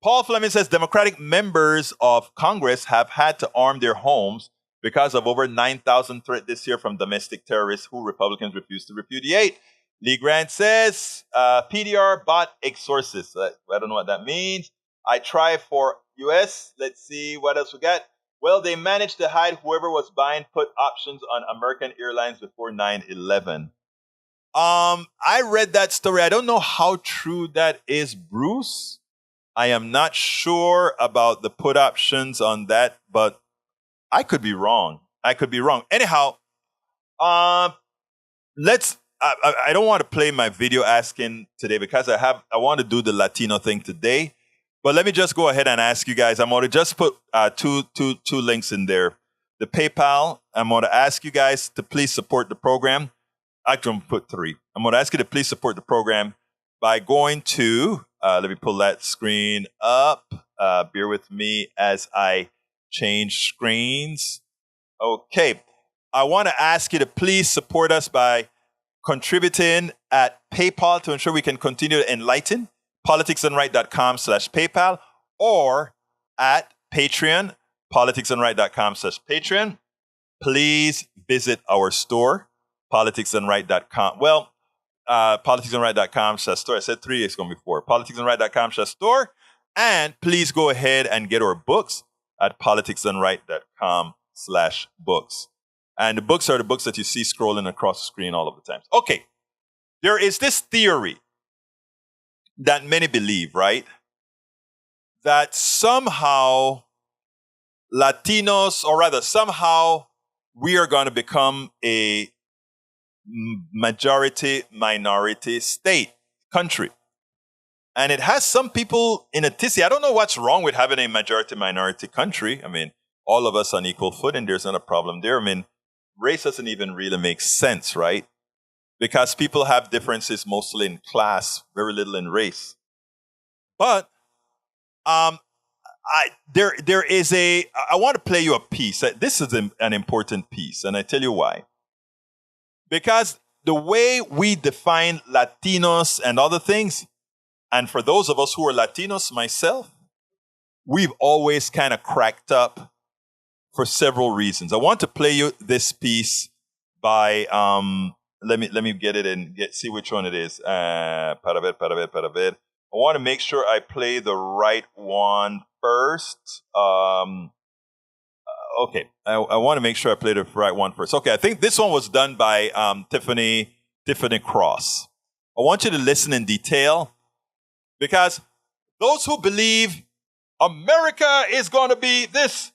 Paul Fleming says, Democratic members of Congress have had to arm their homes because of over 9,000 threats this year from domestic terrorists who Republicans refuse to repudiate. Lee Grant says, PDR bot exorcist. I don't know what that means. I try for U.S. Let's see what else we got. Well, they managed to hide whoever was buying put options on American Airlines before 9/11. I read that story. I don't know how true that is, Bruce. I am not sure about the put options on that, but I could be wrong. Anyhow, I don't want to play my video asking today because I want to do the Latino thing today. But let me just go ahead and ask you guys. I'm going to just put two links in there. The PayPal, I'm going to ask you guys to please support the program. Actually, I'm going to put 3. I'm going to ask you to please support the program. by going to, let me pull that screen up. Bear with me as I change screens. Okay. I want to ask you to please support us by contributing at PayPal to ensure we can continue to enlighten. politicsandright.com/PayPal or at Patreon, politicsandright.com/Patreon. Please visit our store, politicsandright.com. Well, politicsandright.com/store. I said 3, it's going to be 4. politicsandright.com/store. And please go ahead and get our books at politicsandright.com/books. And the books are the books that you see scrolling across the screen all of the time. Okay. There is this theory that many believe, right? That somehow Latinos, or rather somehow we are going to become a majority-minority state, country. And it has some people in a tizzy. I don't know what's wrong with having a majority-minority country. I mean, all of us on equal footing, there's not a problem there. I mean, race doesn't even really make sense, right? Because people have differences mostly in class, very little in race. But I want to play you a piece. This is an important piece, and I tell you why. Because the way we define Latinos and other things, and for those of us who are Latinos, myself, we've always kind of cracked up for several reasons. I want to play you this piece by let me get it and see which one it is. Para ver. I want to make sure I play the right one first. Okay, I want to make sure I play the right one first. Okay, I think this one was done by Tiffany Cross. I want you to listen in detail because those who believe America is going to be this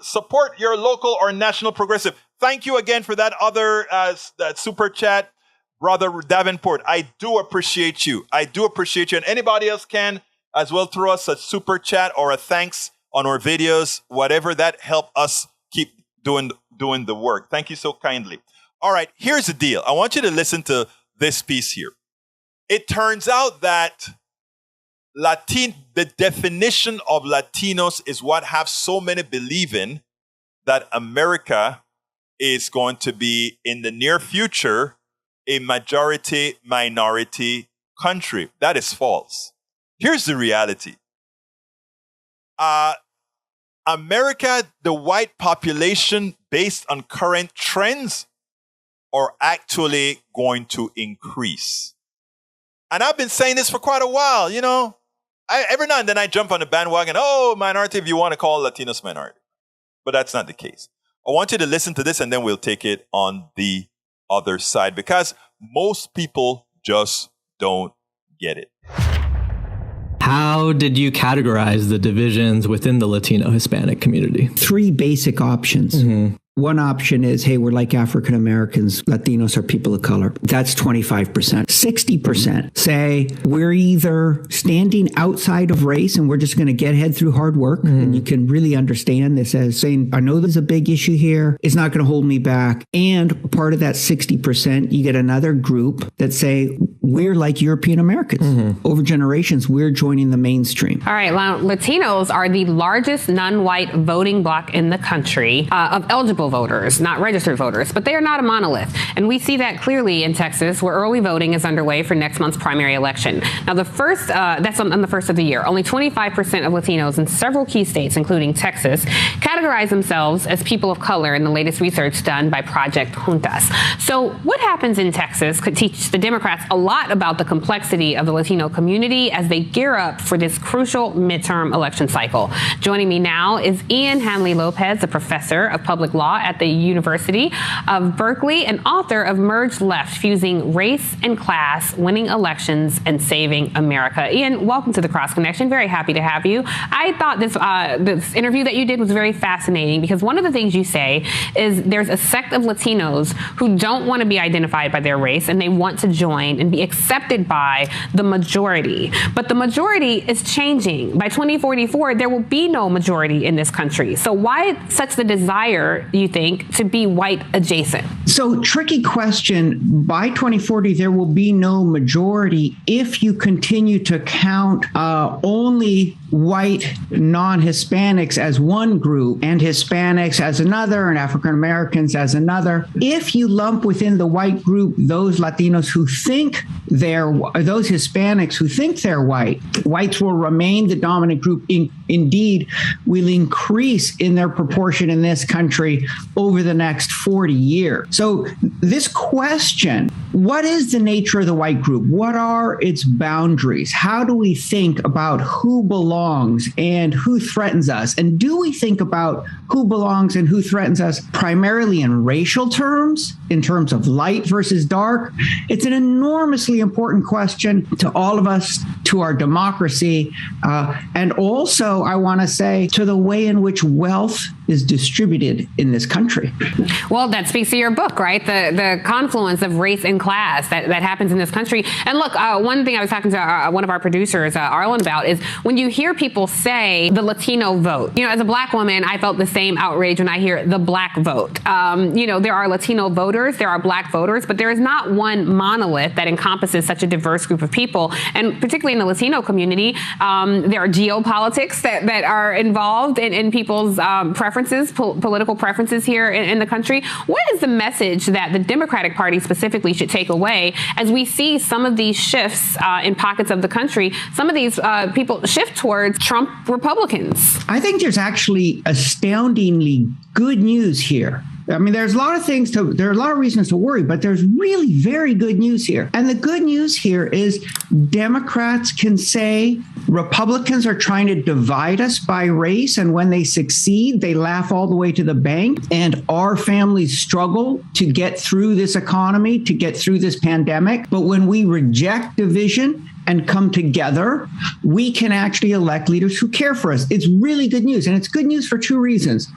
support your local or national progressive. Thank you again for that other that super chat, Brother Davenport. I do appreciate you. And anybody else can as well throw us a super chat or a thanks on our videos, whatever that help us keep doing the work. Thank you so kindly. All right, here's the deal. I want you to listen to this piece here. It turns out that the definition of Latinos is what have so many believing that America is going to be in the near future a majority-minority country. That is false. Here's the reality. America, the white population, based on current trends, are actually going to increase. And I've been saying this for quite a while, you know. Every now and then I jump on the bandwagon, minority, if you want to call Latinos minority. But that's not the case. I want you to listen to this and then we'll take it on the other side because most people just don't get it. How did you categorize the divisions within the Latino Hispanic community? 3 basic options. Mm-hmm. One option is, hey, we're like African Americans. Latinos are people of color. That's 25%. 60% say we're either standing outside of race and we're just going to get ahead through hard work. Mm. And you can really understand this as saying, I know there's a big issue here. It's not going to hold me back. And part of that 60%, you get another group that say, we're like European Americans. Mm-hmm. Over generations, we're joining the mainstream. All right. Well, Latinos are the largest non-white voting bloc in the country of eligible voters, not registered voters, but they are not a monolith. And we see that clearly in Texas, where early voting is underway for next month's primary election. Now, the first, that's on the first of the year. Only 25% of Latinos in several key states, including Texas, categorize themselves as people of color in the latest research done by Project Juntas. So what happens in Texas could teach the Democrats a lot about the complexity of the Latino community as they gear up for this crucial midterm election cycle. Joining me now is Hanley Lopez, a professor of public law at the University of Berkeley and author of Merge Left, Fusing Race and Class, Winning Elections and Saving America. Ian, welcome to the Cross Connection. Very happy to have you. I thought this interview that you did was very fascinating because one of the things you say is there's a sect of Latinos who don't want to be identified by their race and they want to join and be accepted by the majority. But the majority is changing. By 2044, there will be no majority in this country. So why such the desire, you think, to be white adjacent? So, tricky question. By 2040, there will be no majority if you continue to count only white non-Hispanics as one group and Hispanics as another and African Americans as another. If you lump within the white group those Latinos who think those Hispanics who think they're white, whites will remain the dominant group. Indeed, will increase in their proportion in this country over the next 40 years. So this question, what is the nature of the white group? What are its boundaries? How do we think about who belongs and who threatens us? And do we think about who belongs and who threatens us primarily in racial terms, in terms of light versus dark? It's an enormously important question to all of us, to our democracy, and also, I want to say, to the way in which wealth is distributed in this country. Well, that speaks to your book, right? The confluence of race and class that happens in this country. And look, one thing I was talking to one of our producers, Arlen, about is when you hear people say the Latino vote. As a black woman, I felt the same outrage when I hear the black vote. There are Latino voters, there are black voters, but there is not one monolith that encompasses such a diverse group of people. And particularly in the Latino community, there are geopolitics that are involved in people's political preferences here in the country. What is the message that the Democratic Party specifically should take away as we see some of these shifts in pockets of the country? Some of these people shift towards Trump Republicans. I think there's actually astoundingly good news here. I mean, there are a lot of reasons to worry, but there's really very good news here. And the good news here is Democrats can say Republicans are trying to divide us by race. And when they succeed, they laugh all the way to the bank. And our families struggle to get through this economy, to get through this pandemic. But when we reject division and come together, we can actually elect leaders who care for us. It's really good news. And it's good news for two reasons.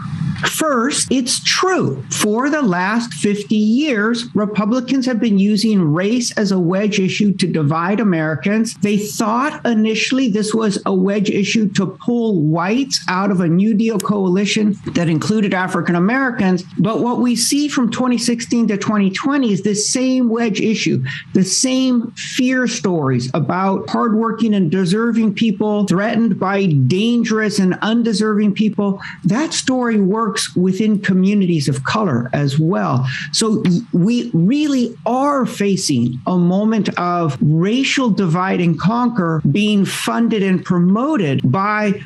First, it's true. For the last 50 years, Republicans have been using race as a wedge issue to divide Americans. They thought initially this was a wedge issue to pull whites out of a New Deal coalition that included African Americans. But what we see from 2016 to 2020 is the same wedge issue, the same fear stories about hardworking and deserving people threatened by dangerous and undeserving people. That story works within communities of color as well. So we really are facing a moment of racial divide and conquer being funded and promoted by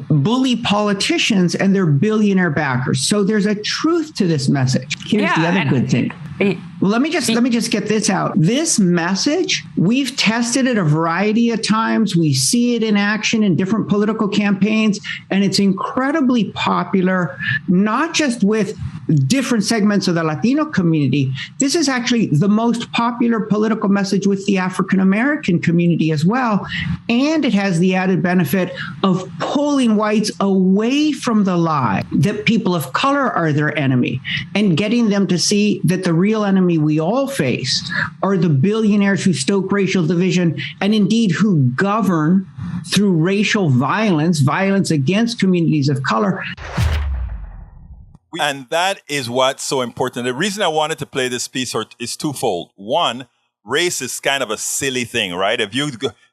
bully politicians and their billionaire backers. So there's a truth to this message. Here's the other good thing. Well, let me just get this out. This message, we've tested it a variety of times. We see it in action in different political campaigns, and it's incredibly popular, not just with different segments of the Latino community. This is actually the most popular political message with the African American community as well. And it has the added benefit of pulling whites away from the lie that people of color are their enemy and getting them to see that the real enemy we all face are the billionaires who stoke racial division and indeed who govern through racial violence against communities of color. And that is what's so important. The reason I wanted to play this piece is twofold. One, race is kind of a silly thing, right?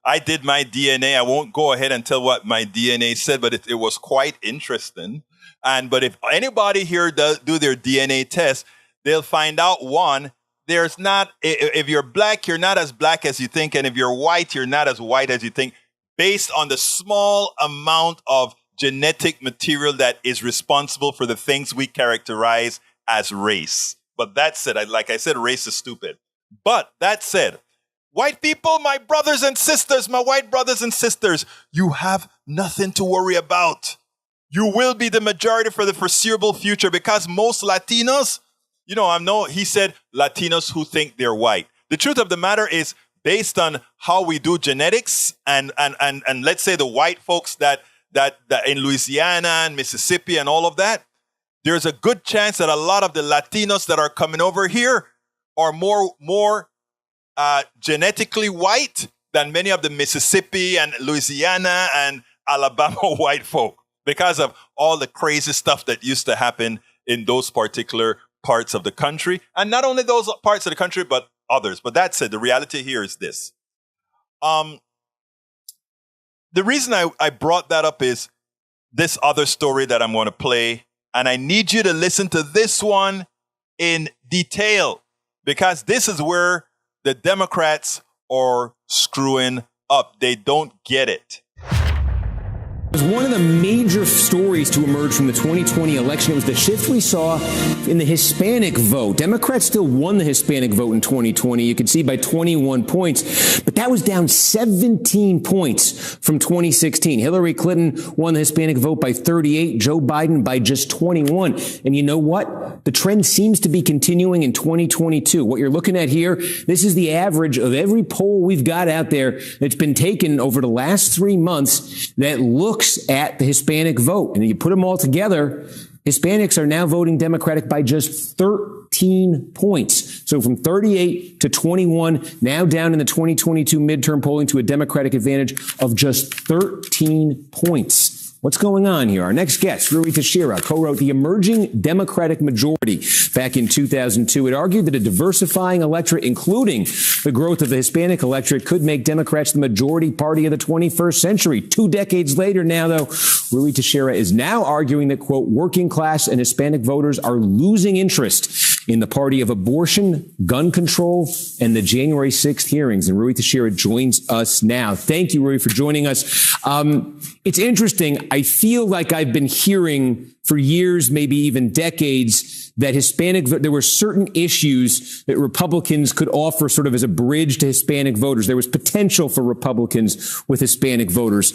I did my DNA. I won't go ahead and tell what my DNA said, but it was quite interesting. But if anybody here do their DNA test, they'll find out, one, there's not, if you're black, you're not as black as you think. And if you're white, you're not as white as you think, based on the small amount of genetic material that is responsible for the things we characterize as race. But that said, like I said, race is stupid. But that said, white people, my brothers and sisters, my white brothers and sisters, you have nothing to worry about. You will be the majority for the foreseeable future because most Latinos, he said Latinos who think they're white. The truth of the matter is, based on how we do genetics and let's say the white folks that in Louisiana and Mississippi and all of that, there's a good chance that a lot of the Latinos that are coming over here are more genetically white than many of the Mississippi and Louisiana and Alabama white folk because of all the crazy stuff that used to happen in those particular parts of the country. And not only those parts of the country, but others. But that said, the reality here is this. The reason I brought that up is this other story that I'm going to play. And I need you to listen to this one in detail, because this is where the Democrats are screwing up. They don't get it. It was one of the major stories to emerge from the 2020 election. It was the shift we saw in the Hispanic vote. Democrats still won the Hispanic vote in 2020. You can see by 21 points, but that was down 17 points from 2016. Hillary Clinton won the Hispanic vote by 38, Joe Biden by just 21. And you know what? The trend seems to be continuing in 2022. What you're looking at here, this is the average of every poll we've got out there that's been taken over the last 3 months that looks at the Hispanic vote. And you put them all together, Hispanics are now voting Democratic by just 13 points. So from 38 to 21, now down in the 2022 midterm polling to a Democratic advantage of just 13 points. What's going on here? Our next guest, Rui Teixeira, co-wrote The Emerging Democratic Majority back in 2002. It argued that a diversifying electorate, including the growth of the Hispanic electorate, could make Democrats the majority party of the 21st century. 2 decades later now, though, Rui Teixeira is now arguing that, quote, working class and Hispanic voters are losing interest in the party of abortion, gun control, and the January 6th hearings. And Rui Teixeira joins us now. Thank you, Rui, for joining us. It's interesting. I feel like I've been hearing for years, maybe even decades, that there were certain issues that Republicans could offer sort of as a bridge to Hispanic voters. There was potential for Republicans with Hispanic voters.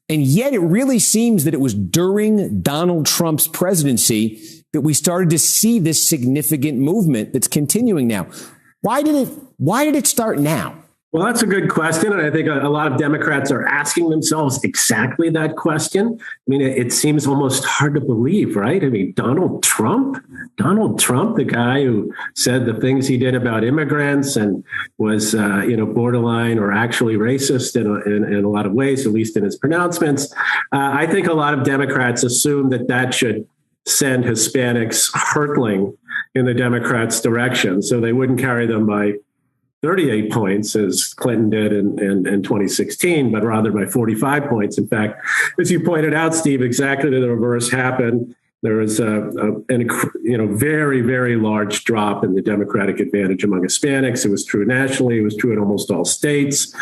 And yet it really seems that it was during Donald Trump's presidency that we started to see this significant movement that's continuing now. Why did it start now? Well, that's a good question. And I think a lot of Democrats are asking themselves exactly that question. I mean, it seems almost hard to believe, right? I mean, Donald Trump, the guy who said the things he did about immigrants and was, borderline or actually racist in a lot of ways, at least in his pronouncements. I think a lot of Democrats assume that should send Hispanics hurtling in the Democrats' direction. So they wouldn't carry them by 38 points as Clinton did in 2016, but rather by 45 points. In fact, as you pointed out, Steve, exactly the reverse happened. There was a very, very large drop in the Democratic advantage among Hispanics. It was true nationally. It was true in almost all states.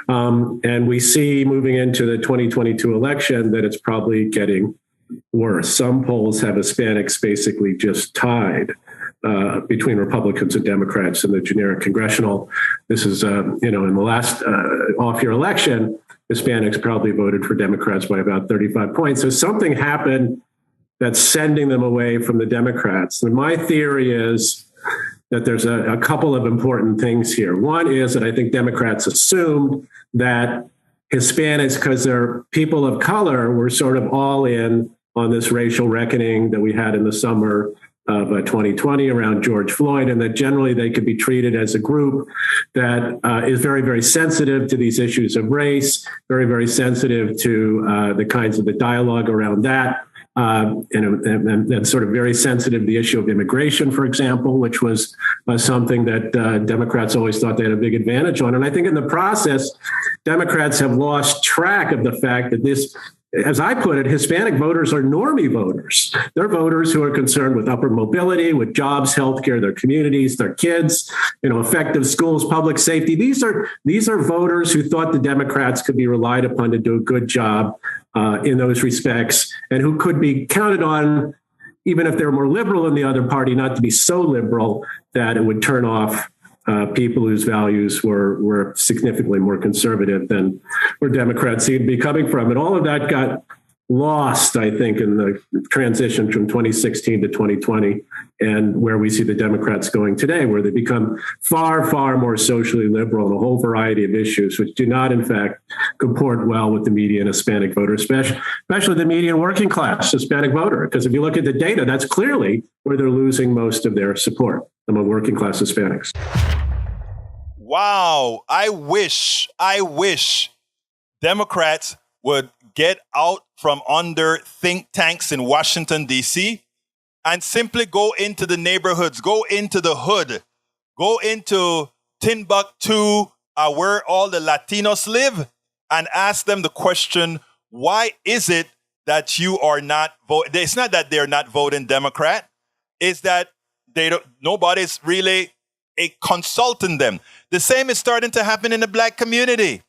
And we see moving into the 2022 election that it's probably getting worse. Some polls have Hispanics basically just tied between Republicans and Democrats in the generic congressional. This is, in the last off-year election, Hispanics probably voted for Democrats by about 35 points. So something happened that's sending them away from the Democrats. And my theory is that there's a couple of important things here. One is that I think Democrats assumed that Hispanics, because they're people of color, were sort of all in on this racial reckoning that we had in the summer of 2020 around George Floyd, and that generally they could be treated as a group that is very, very sensitive to these issues of race, very, very sensitive to the kinds of the dialogue around that, and sort of very sensitive to the issue of immigration, for example, which was something that Democrats always thought they had a big advantage on. And I think in the process, Democrats have lost track of the fact that this, as I put it, Hispanic voters are normie voters. They're voters who are concerned with upward mobility, with jobs, healthcare, their communities, their kids, effective schools, public safety. These are voters who thought the Democrats could be relied upon to do a good job in those respects, and who could be counted on, even if they're more liberal in the other party, not to be so liberal that it would turn off people whose values were significantly more conservative than where Democrats seem to be coming from. And all of that got lost, I think, in the transition from 2016 to 2020, and where we see the Democrats going today, where they become far, far more socially liberal on a whole variety of issues, which do not, in fact, comport well with the median Hispanic voter, especially the median working class Hispanic voter. Because if you look at the data, that's clearly where they're losing most of their support among working class Hispanics. Wow. I wish Democrats would get out from under think tanks in Washington, D.C., and simply go into the neighborhoods, go into the hood, go into Timbuktu, where all the Latinos live, and ask them the question, why is it that you are not voting? It's not that they're not voting Democrat. It's that nobody's really consulting them. The same is starting to happen in the black community.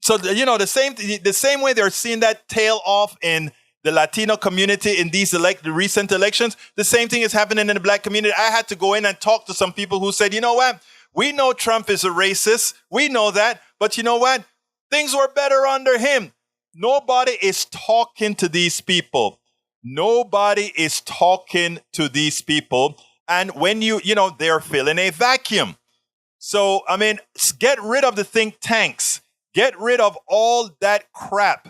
So, the same way they're seeing that tail off in the Latino community in these the recent elections, the same thing is happening in the black community. I had to go in and talk to some people who said, you know what? We know Trump is a racist. We know that. But you know what? Things were better under him. Nobody is talking to these people. Nobody is talking to these people. And when they're filling a vacuum. So, get rid of the think tanks. Get rid of all that crap.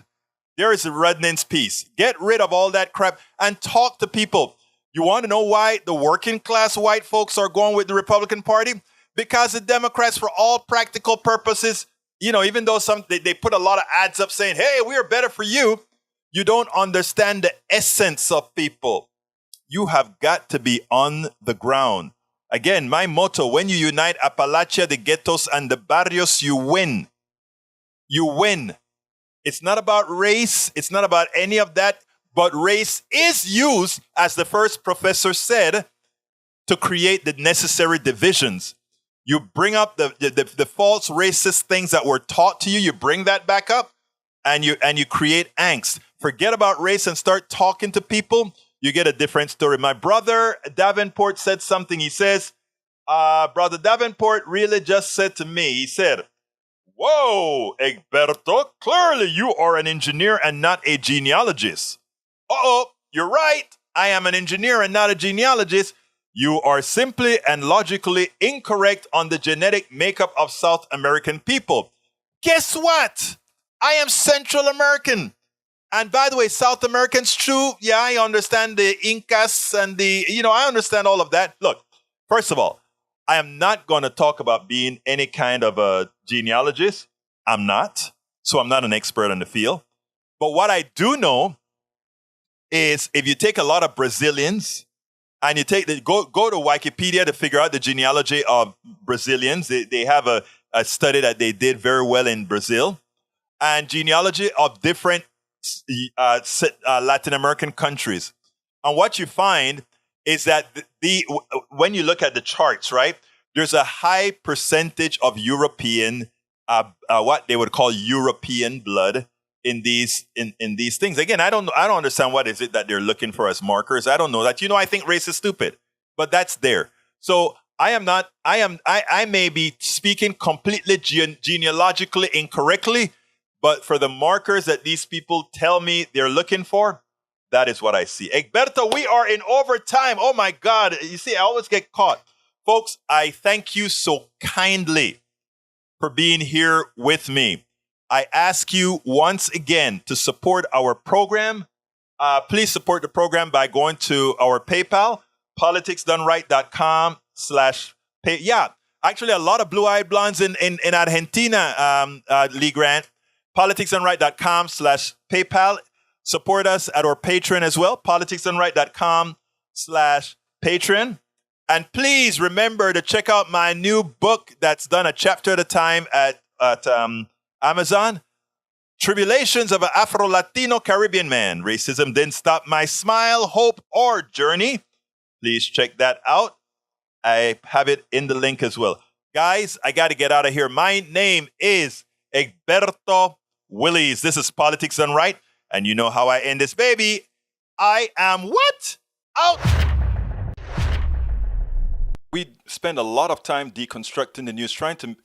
There is a Rudnin's piece. Get rid of all that crap and talk to people. You want to know why the working class white folks are going with the Republican Party? Because the Democrats, for all practical purposes, even though they put a lot of ads up saying, hey, we are better for you, you don't understand the essence of people. You have got to be on the ground. Again, my motto, when you unite Appalachia, the ghettos, and the barrios, you win. You win. It's not about race. It's not about any of that. But race is used, as the first professor said, to create the necessary divisions. You bring up the false racist things that were taught to you. You bring that back up, and you create angst. Forget about race and start talking to people. You get a different story. My brother Davenport said something. He says, Brother Davenport really just said to me, he said, whoa, Egberto, clearly you are an engineer and not a genealogist. Uh-oh, you're right. I am an engineer and not a genealogist. You are simply and logically incorrect on the genetic makeup of South American people. Guess what? I am Central American. And by the way, South Americans, true. Yeah, I understand the Incas and I understand all of that. Look, first of all, I am not going to talk about being any kind of a genealogist. I'm not. So I'm not an expert in the field. But what I do know is if you take a lot of Brazilians and you go to Wikipedia to figure out the genealogy of Brazilians, they have a study that they did very well in Brazil, and genealogy of different Latin American countries. And what you find is that when you look at the charts, right, there's a high percentage of European, what they would call European blood in these things. Again, I don't understand what is it that they're looking for as markers. I don't know that. I think race is stupid, but that's there. So I may be speaking completely genealogically incorrectly, but for the markers that these people tell me they're looking for, that is what I see. Egberto, we are in overtime. Oh my God. You see, I always get caught. Folks, I thank you so kindly for being here with me. I ask you once again to support our program. Please support the program by going to our PayPal, politicsdoneright.com/pay. Yeah, actually a lot of blue-eyed blondes in Argentina, Lee Grant. politicsdoneright.com/PayPal. Support us at our Patreon as well, politicsdoneright.com/Patreon. And please remember to check out my new book that's done a chapter at a time at Amazon. Tribulations of an Afro-Latino Caribbean Man. Racism Didn't Stop My Smile, Hope, or Journey. Please check that out. I have it in the link as well. Guys, I got to get out of here. My name is Egberto Willies. This is Politics Done Right. And you know how I end this, baby. I am what? Out. We spend a lot of time deconstructing the news, trying to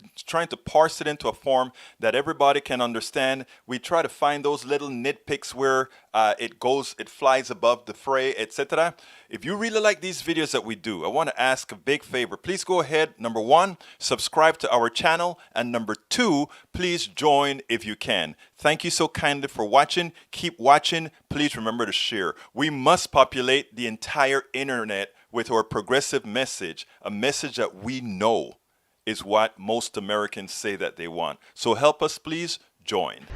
parse it into a form that everybody can understand. We try to find those little nitpicks where it flies above the fray, etc. If you really like these videos that we do, I want to ask a big favor. Please go ahead. Number one, subscribe to our channel. And number two, please join if you can. Thank you so kindly for watching. Keep watching. Please remember to share. We must populate the entire internet with our progressive message, a message that we know is what most Americans say that they want. So help us, please join.